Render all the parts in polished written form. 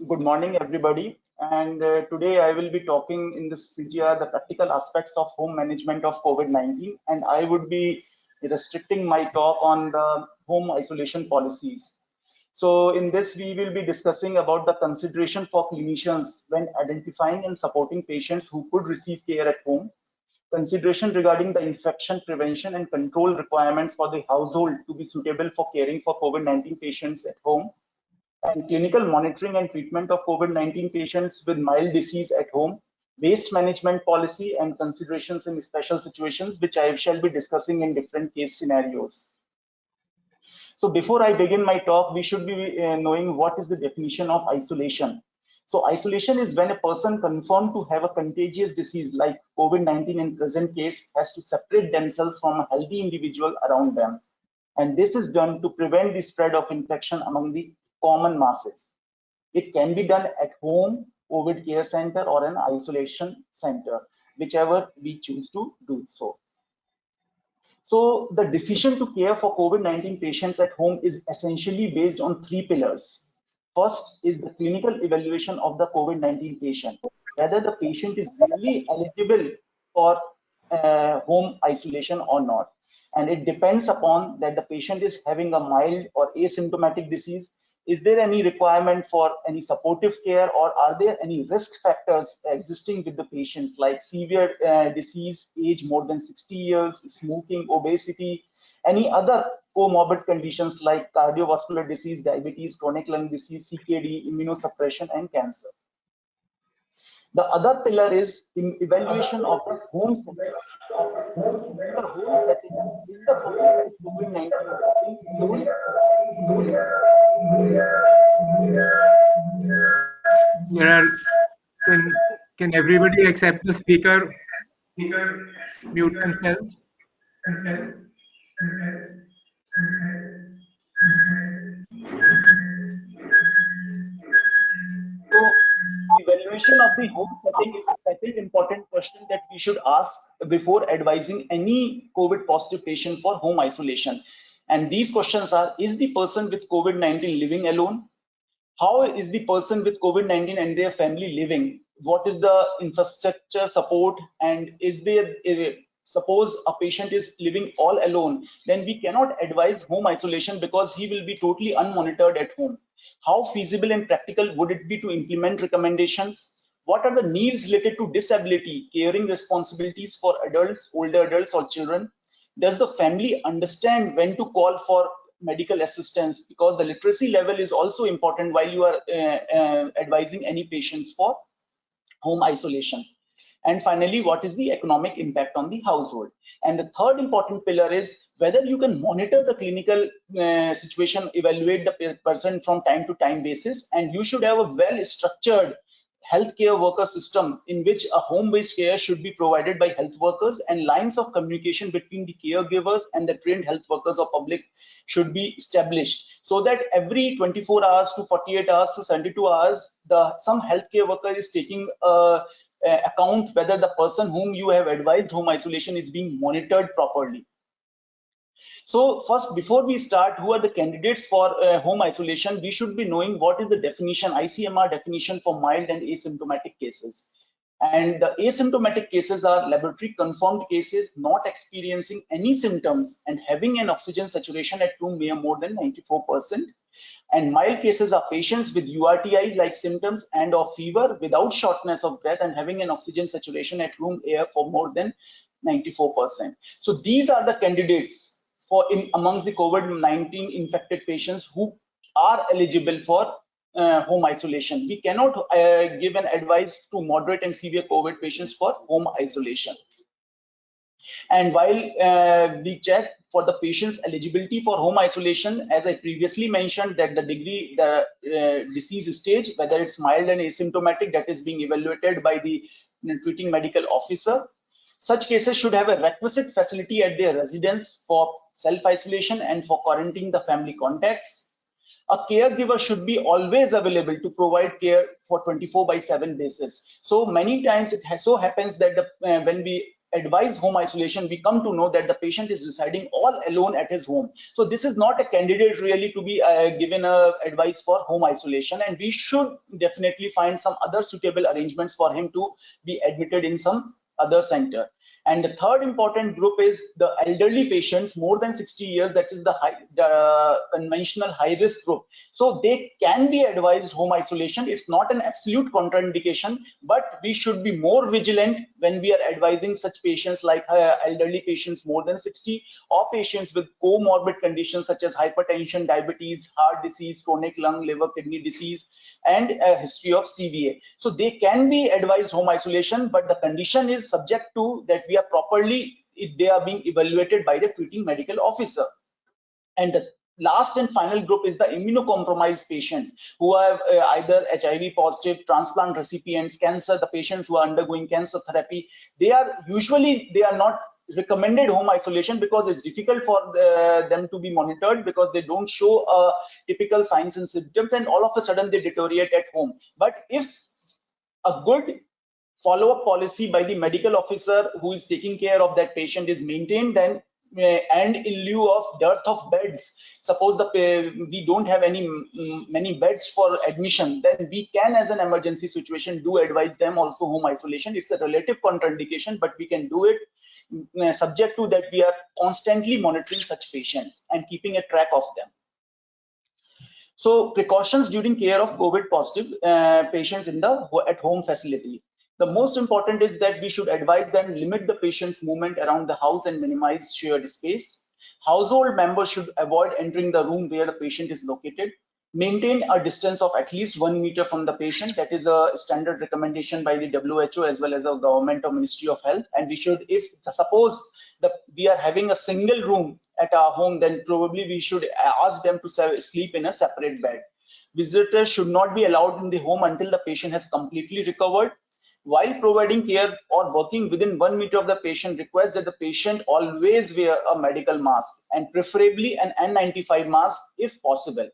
Good morning, everybody. And today I will be talking in this CGR the practical aspects of home management of COVID-19. And I would be restricting my talk on the home isolation policies. So in this, we will be discussing about the consideration for clinicians when identifying and supporting patients who could receive care at home, consideration regarding the infection prevention and control requirements for the household to be suitable for caring for COVID-19 patients at home, and clinical monitoring and treatment of COVID-19 patients with mild disease at home, waste management policy, and considerations in special situations, which I shall be discussing in different case scenarios. So before I begin my talk, we should be knowing what is the definition of isolation. So isolation is when a person confirmed to have a contagious disease like COVID-19 in present case has to separate themselves from a healthy individual around them. And this is done to prevent the spread of infection among the common masses. It can be done at home, COVID care center, or an isolation center, whichever we choose to do so. So the decision to care for COVID-19 patients at home is essentially based on three pillars. First is the clinical evaluation of the COVID-19 patient, whether the patient is really eligible for home isolation or not. And it depends upon that the patient is having a mild or asymptomatic disease. Is there any requirement for any supportive care, or are there any risk factors existing with the patients like severe disease, age more than 60 years, smoking, obesity, any other comorbid conditions like cardiovascular disease, diabetes, chronic lung disease, CKD, immunosuppression, and cancer. The other pillar is in evaluation of the home setting. The home setting is the person with COVID-19 Can everybody accept the speaker? Mute themselves. So evaluation of the home setting is the second important question that we should ask before advising any COVID positive patient for home isolation. And these questions are: is the person with COVID-19 living alone? How is the person with COVID-19 and their family living? What is the infrastructure support? And is there, suppose a patient is living all alone, then we cannot advise home isolation because he will be totally unmonitored at home. How feasible and practical would it be to implement recommendations? What are the needs related to disability, caring responsibilities for adults, older adults, or children? Does the family understand when to call for medical assistance? Because the literacy level is also important while you are advising any patients for home isolation. And finally, what is the economic impact on the household? And the third important pillar is whether you can monitor the clinical situation, evaluate the person from time to time basis, and you should have a well-structured healthcare worker system in which a home-based care should be provided by health workers, and lines of communication between the caregivers and the trained health workers or public should be established, so that every 24 hours to 48 hours to 72 hours, some healthcare worker is taking account whether the person whom you have advised home isolation is being monitored properly. So first, before we start, who are the candidates for home isolation, we should be knowing what is the definition, ICMR definition for mild and asymptomatic cases. And the asymptomatic cases are laboratory confirmed cases not experiencing any symptoms and having an oxygen saturation at room air more than 94%. And mild cases are patients with URTI like symptoms and or fever without shortness of breath and having an oxygen saturation at room air for more than 94%. So these are the candidates for amongst the COVID-19 infected patients who are eligible for home isolation. We cannot give an advice to moderate and severe COVID patients for home isolation. And while we check for the patient's eligibility for home isolation, as I previously mentioned, that the degree, the disease stage, whether it's mild and asymptomatic, that is being evaluated by the treating medical officer. Such cases should have a requisite facility at their residence for self-isolation and for quarantining the family contacts. A caregiver should be always available to provide care for 24/7 basis. So many times it so happens that when we advise home isolation, we come to know that the patient is residing all alone at his home. So this is not a candidate really to be given advice for home isolation, and we should definitely find some other suitable arrangements for him to be admitted in some other center. And the third important group is the elderly patients more than 60 years, that is the conventional high risk group. So they can be advised home isolation. It's not an absolute contraindication, but we should be more vigilant when we are advising such patients like elderly patients more than 60, or patients with comorbid conditions such as hypertension, diabetes, heart disease, chronic lung, liver, kidney disease, and a history of CVA. So they can be advised home isolation, but the condition is subject to that we are properly, if they are being evaluated by the treating medical officer. And the last and final group is the immunocompromised patients who have either HIV positive, transplant recipients, cancer, the patients who are undergoing cancer therapy. They are not recommended home isolation because it's difficult for them to be monitored, because they don't show typical signs and symptoms, and all of a sudden they deteriorate at home. But if a good follow-up policy by the medical officer who is taking care of that patient is maintained, then and in lieu of dearth of beds, suppose we don't have many beds for admission, then we can, as an emergency situation, do advise them also home isolation. It's a relative contraindication, but we can do it subject to that we are constantly monitoring such patients and keeping a track of them. So precautions during care of COVID positive patients in the at-home facility. The most important is that we should advise them limit the patient's movement around the house and minimize shared space. Household members should avoid entering the room where the patient is located. Maintain a distance of at least 1 meter from the patient. That is a standard recommendation by the WHO as well as the government or Ministry of Health. And we should, if suppose we are having a single room at our home, then probably we should ask them to sleep in a separate bed. Visitors should not be allowed in the home until the patient has completely recovered. While providing care or working within 1 meter of the patient, request that the patient always wear a medical mask, and preferably an N95 mask if possible.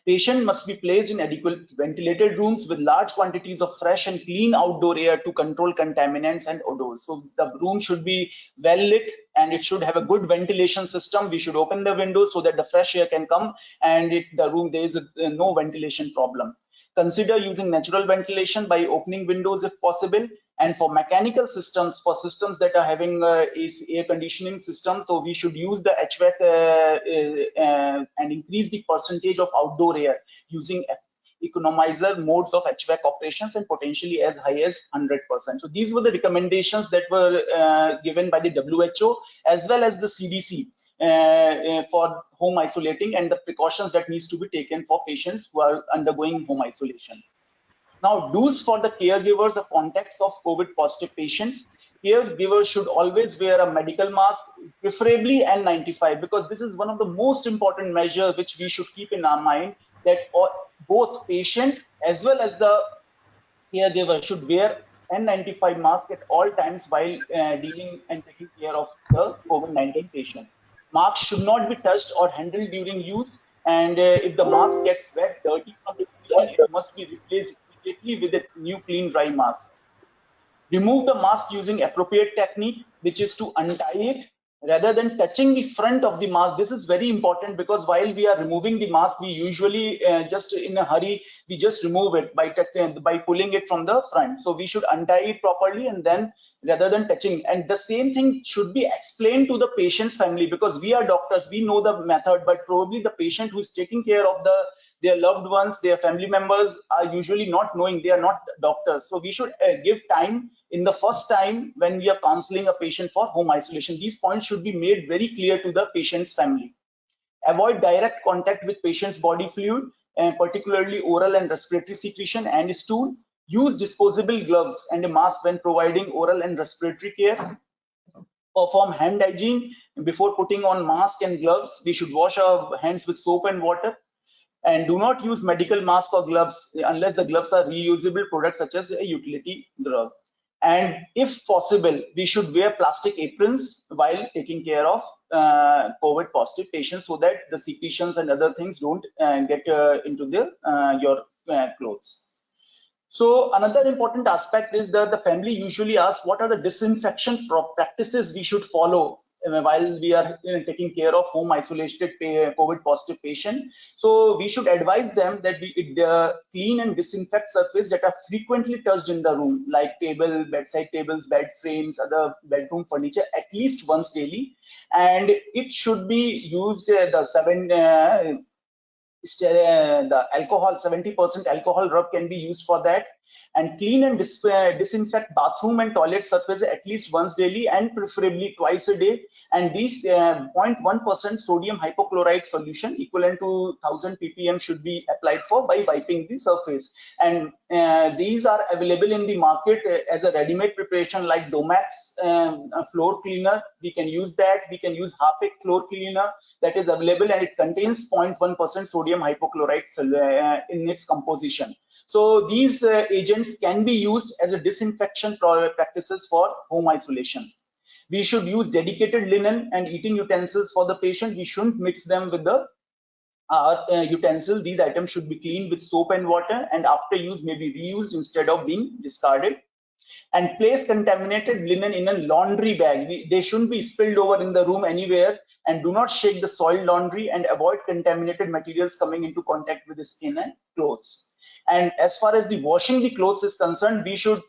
Patient must be placed in adequate ventilated rooms with large quantities of fresh and clean outdoor air to control contaminants and odors. So the room should be well lit, and it should have a good ventilation system. We should open the windows so that the fresh air can come, and the room, there is no ventilation problem. Consider using natural ventilation by opening windows if possible. And for mechanical systems, for systems that are having air conditioning system, so we should use the HVAC and increase the percentage of outdoor air using economizer modes of HVAC operations, and potentially as high as 100%. So these were the recommendations that were given by the WHO as well as the CDC for home isolating, and the precautions that needs to be taken for patients who are undergoing home isolation. Now, do's for the caregivers of contacts of COVID positive patients. Caregivers should always wear a medical mask, preferably N95, because this is one of the most important measures which we should keep in our mind, that both patient as well as the caregiver should wear N95 mask at all times while dealing and taking care of the COVID-19 patient. Mask should not be touched or handled during use, and if the mask gets wet, dirty from the patient, it must be replaced immediately with a new clean dry mask. Remove the mask using appropriate technique, which is to untie it rather than touching the front of the mask. This is very important, because while we are removing the mask, we usually just in a hurry, we just remove it by pulling it from the front. So we should untie it properly, and then rather than touching. And the same thing should be explained to the patient's family, because we are doctors, we know the method, but probably the patient who is taking care of their loved ones, their family members, are usually not knowing, they are not doctors. So we should give time in the first time when we are counseling a patient for home isolation. These points should be made very clear to the patient's family. Avoid direct contact with patient's body fluid, particularly oral and respiratory secretion and stool. Use disposable gloves and a mask when providing oral and respiratory care. Perform hand hygiene before putting on mask and gloves. We should wash our hands with soap and water. And do not use medical mask or gloves unless the gloves are reusable products such as a utility glove. And if possible, we should wear plastic aprons while taking care of COVID positive patients, so that the secretions and other things don't get into your clothes. So another important aspect is that the family usually asks what are the disinfection practices we should follow while we are taking care of home isolated COVID positive patient. So we should advise them that we clean and disinfect surface that are frequently touched in the room, like table, bedside tables, bed frames, other bedroom furniture, at least once daily. And it should be used the alcohol, 70% alcohol rub can be used for that. And clean and disinfect bathroom and toilet surface at least once daily and preferably twice a day. And these 0.1% sodium hypochlorite solution equivalent to 1000 ppm should be applied for by wiping the surface. And these are available in the market as a ready-made preparation like Domax floor cleaner. We can use that. We can use Harpic floor cleaner that is available, and it contains 0.1% sodium hypochlorite in its composition. So these agents can be used as a disinfection practices for home isolation. We should use dedicated linen and eating utensils for the patient. We shouldn't mix them with the utensil. These items should be cleaned with soap and water, and after use may be reused instead of being discarded. And place contaminated linen in a laundry bag. They shouldn't be spilled over in the room anywhere, and do not shake the soiled laundry, and avoid contaminated materials coming into contact with the skin and clothes. And as far as the washing the clothes is concerned, we should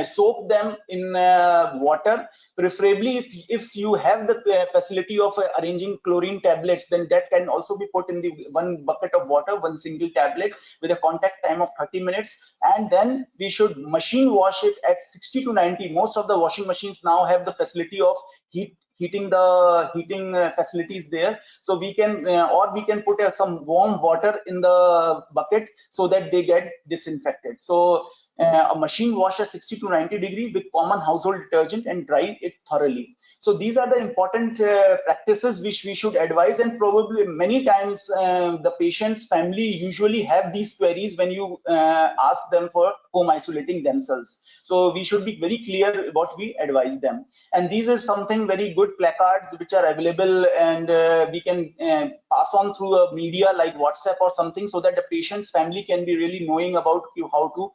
soak them in water, preferably if you have the facility of arranging chlorine tablets, then that can also be put in the one bucket of water, one single tablet with a contact time of 30 minutes. And then we should machine wash it at 60 to 90. Most of the washing machines now have the facility of heating facilities there, so we can or we can put some warm water in the bucket so that they get disinfected. So a machine wash at 60 to 90 degree with common household detergent and dry it thoroughly. So these are the important practices which we should advise, and probably many times the patient's family usually have these queries when you ask them for home isolating themselves. So we should be very clear what we advise them. And these is something very good placards which are available, and we can pass on through a media like WhatsApp or something, so that the patient's family can be really knowing about how to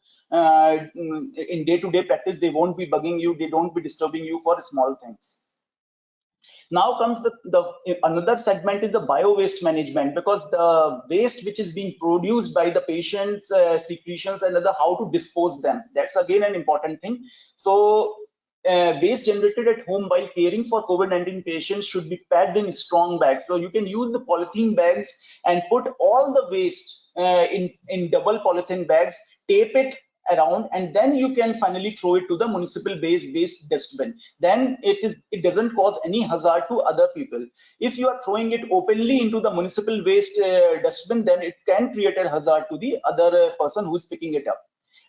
in day-to-day practice. They won't be bugging you, they don't be disturbing you for small things. Now comes another segment is the bio waste management, because the waste which is being produced by the patient's secretions and how to dispose them, that's again an important thing. So waste generated at home while caring for COVID-19 patients should be packed in strong bags. So you can use the polythene bags and put all the waste in double polythene bags, tape it around, and then you can finally throw it to the municipal waste dustbin. Then it doesn't cause any hazard to other people. If you are throwing it openly into the municipal waste dustbin, then it can create a hazard to the other person who is picking it up.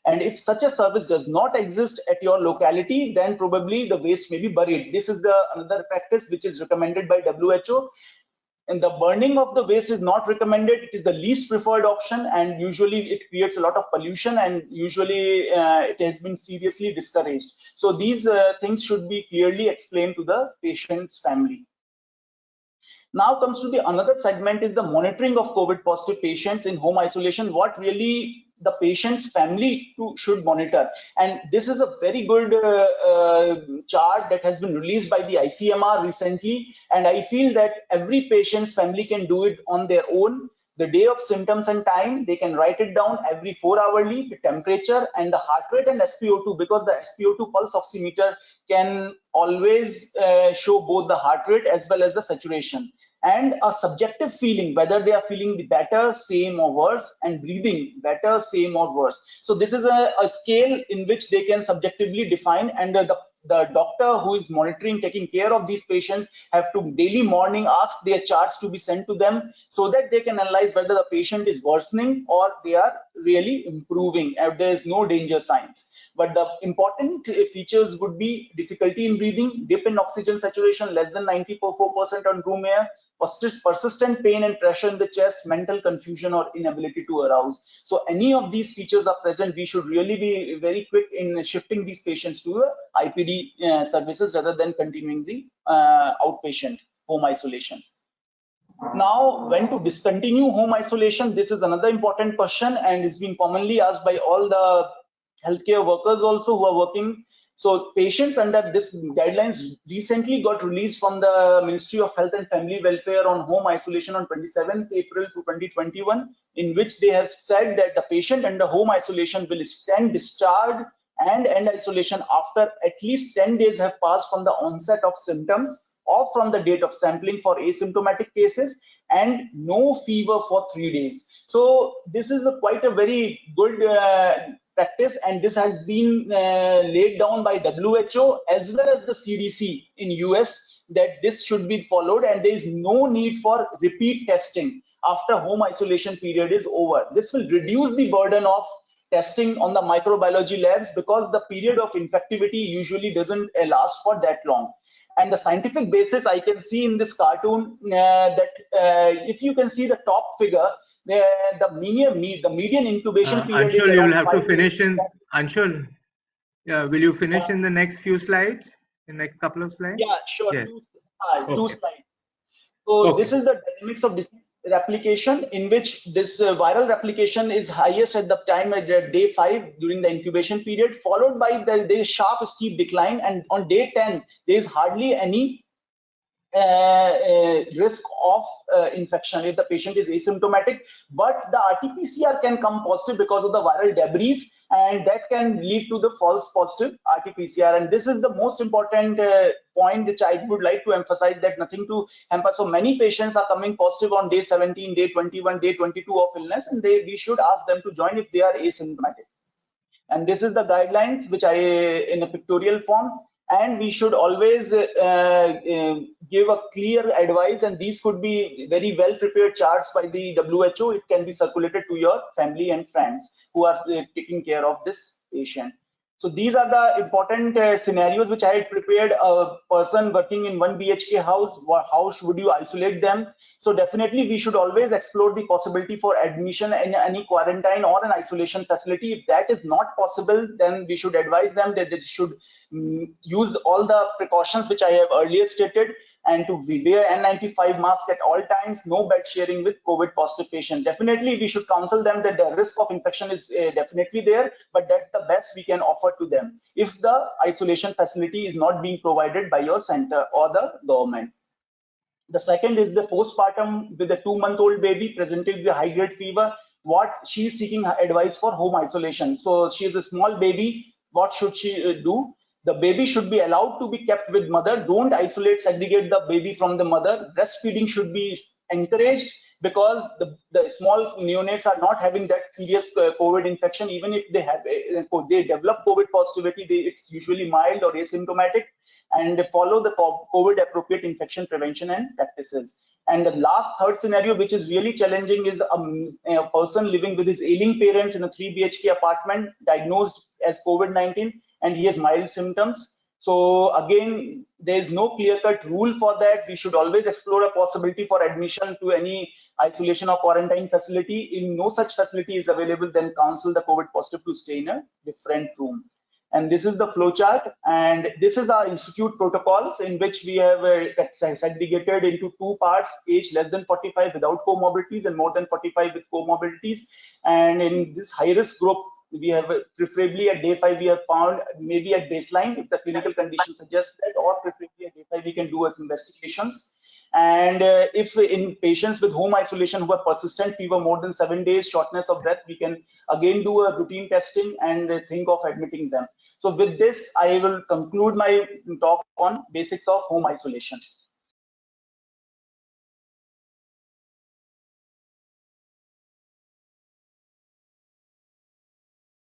And if such a service does not exist at your locality, then probably the waste may be buried. This is another practice which is recommended by WHO. And the burning of the waste is not recommended. It is the least preferred option, and usually it creates a lot of pollution, and usually it has been seriously discouraged. So these things should be clearly explained to the patient's family. Now comes to another segment is the monitoring of COVID positive patients in home isolation. What really the patient's family should monitor, and this is a very good chart that has been released by the ICMR recently, and I feel that every patient's family can do it on their own. The day of symptoms and time, they can write it down every 4 hourly, the temperature and the heart rate and SpO2, because the SpO2 pulse oximeter can always show both the heart rate as well as the saturation, and a subjective feeling, whether they are feeling better, same or worse, and breathing better, same or worse. So this is a scale in which they can subjectively define, and the doctor who is monitoring, taking care of these patients, have to daily morning ask their charts to be sent to them, so that they can analyze whether the patient is worsening or they are really improving, if there is no danger signs. But the important features would be difficulty in breathing, dip in oxygen saturation less than 94% on room air, persistent pain and pressure in the chest, mental confusion or inability to arouse. So any of these features are present, we should really be very quick in shifting these patients to IPD services rather than continuing the outpatient home isolation. Now, when to discontinue home isolation, this is another important question, and it's been commonly asked by all the healthcare workers also who are working. So patients under this guidelines recently got released from the Ministry of Health and Family Welfare on home isolation on 27th April 2021, in which they have said that the patient under home isolation will stand discharged and end isolation after at least 10 days have passed from the onset of symptoms or from the date of sampling for asymptomatic cases, and no fever for 3 days. So this is quite a very good practice, and this has been laid down by WHO as well as the CDC in US, that this should be followed, and there is no need for repeat testing after home isolation period is over. This will reduce the burden of testing on the microbiology labs, because the period of infectivity usually doesn't last for that long. And the scientific basis I can see in this cartoon, that if you can see the top figure, the median incubation period is Anshul, you'll around have to 5 days. finish in Anshul. Will you finish in the next few slides? The next couple of slides? Yeah, sure. Yes. Two Okay. slides. So Okay. this is the dynamics of disease replication, in which this viral replication is highest at the time at day 5 during the incubation period, followed by the sharp steep decline, and on day 10 there is hardly any risk of infection if the patient is asymptomatic, but the RT-PCR can come positive because of the viral debris, and that can lead to the false positive RT-PCR. And this is the most important point which I would like to emphasize, that nothing to hamper. So many patients are coming positive on day 17, day 21, day 22 of illness, and we should ask them to join if they are asymptomatic. And this is the guidelines which I in a pictorial form, and we should always give a clear advice, and these could be very well prepared charts by the WHO. It can be circulated to your family and friends who are taking care of this patient. So these are the important scenarios which I had prepared. A person working in 1 BHK house, how should you isolate them? So definitely we should always explore the possibility for admission in any quarantine or an isolation facility. If that is not possible, then we should advise them that they should use all the precautions which I have earlier stated, and to wear N95 mask at all times, no bed sharing with COVID positive patient. Definitely we should counsel them that the risk of infection is definitely there, but that's the best we can offer to them if the isolation facility is not being provided by your center or the government. The second is the postpartum with a 2-month-old baby presenting with high grade fever. What she's seeking advice for home isolation. So she is a small baby. What should she do? The baby should be allowed to be kept with mother. Don't isolate, segregate the baby from the mother. Breastfeeding should be encouraged, because the small neonates are not having that serious COVID infection. Even if they have they develop COVID positivity, it's usually mild or asymptomatic, and follow the COVID appropriate infection prevention and practices. And the third scenario, which is really challenging, is a person living with his ailing parents in a 3 BHK apartment, diagnosed as COVID-19, and he has mild symptoms. So again, there is no clear-cut rule for that. We should always explore a possibility for admission to any isolation or quarantine facility. If no such facility is available, then counsel the COVID positive to stay in a different room. And this is the flowchart, and this is our institute protocols, in which we have segregated into 2 parts: age less than 45 without comorbidities, and more than 45 with comorbidities. And in this high risk group, we have preferably at day 5 we have found, maybe at baseline if the clinical condition suggests that, or preferably at day 5 we can do as investigations. And if in patients with home isolation who have persistent fever more than 7 days, shortness of breath, we can again do a routine testing and think of admitting them. So with this, I will conclude my talk on basics of home isolation.